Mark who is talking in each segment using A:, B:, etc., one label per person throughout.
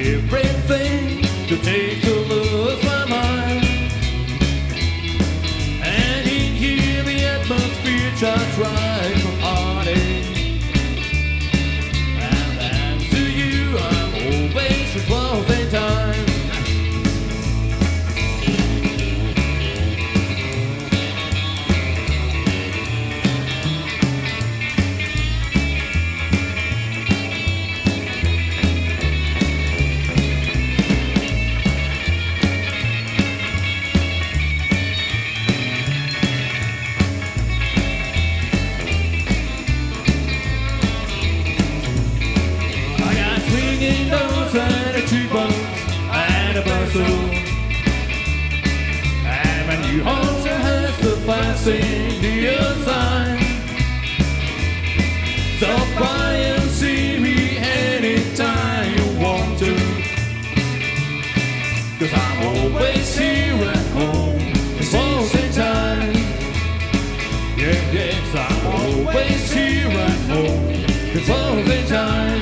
A: everything to take to lose my mind. And in here the atmosphere just right for party. And thanks to you I'm always at closing time. And a cheekbones and a bustle. And my new also has the fancy neon sign. Stop by and see me anytime you want to. 'Cause I'm always here at home. It's closing time. Yeah, yes, I'm always here at home. It's closing time.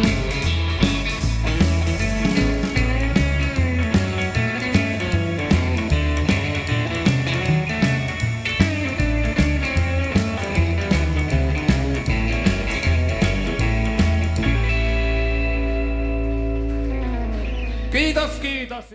A: Kiitos, kiitos.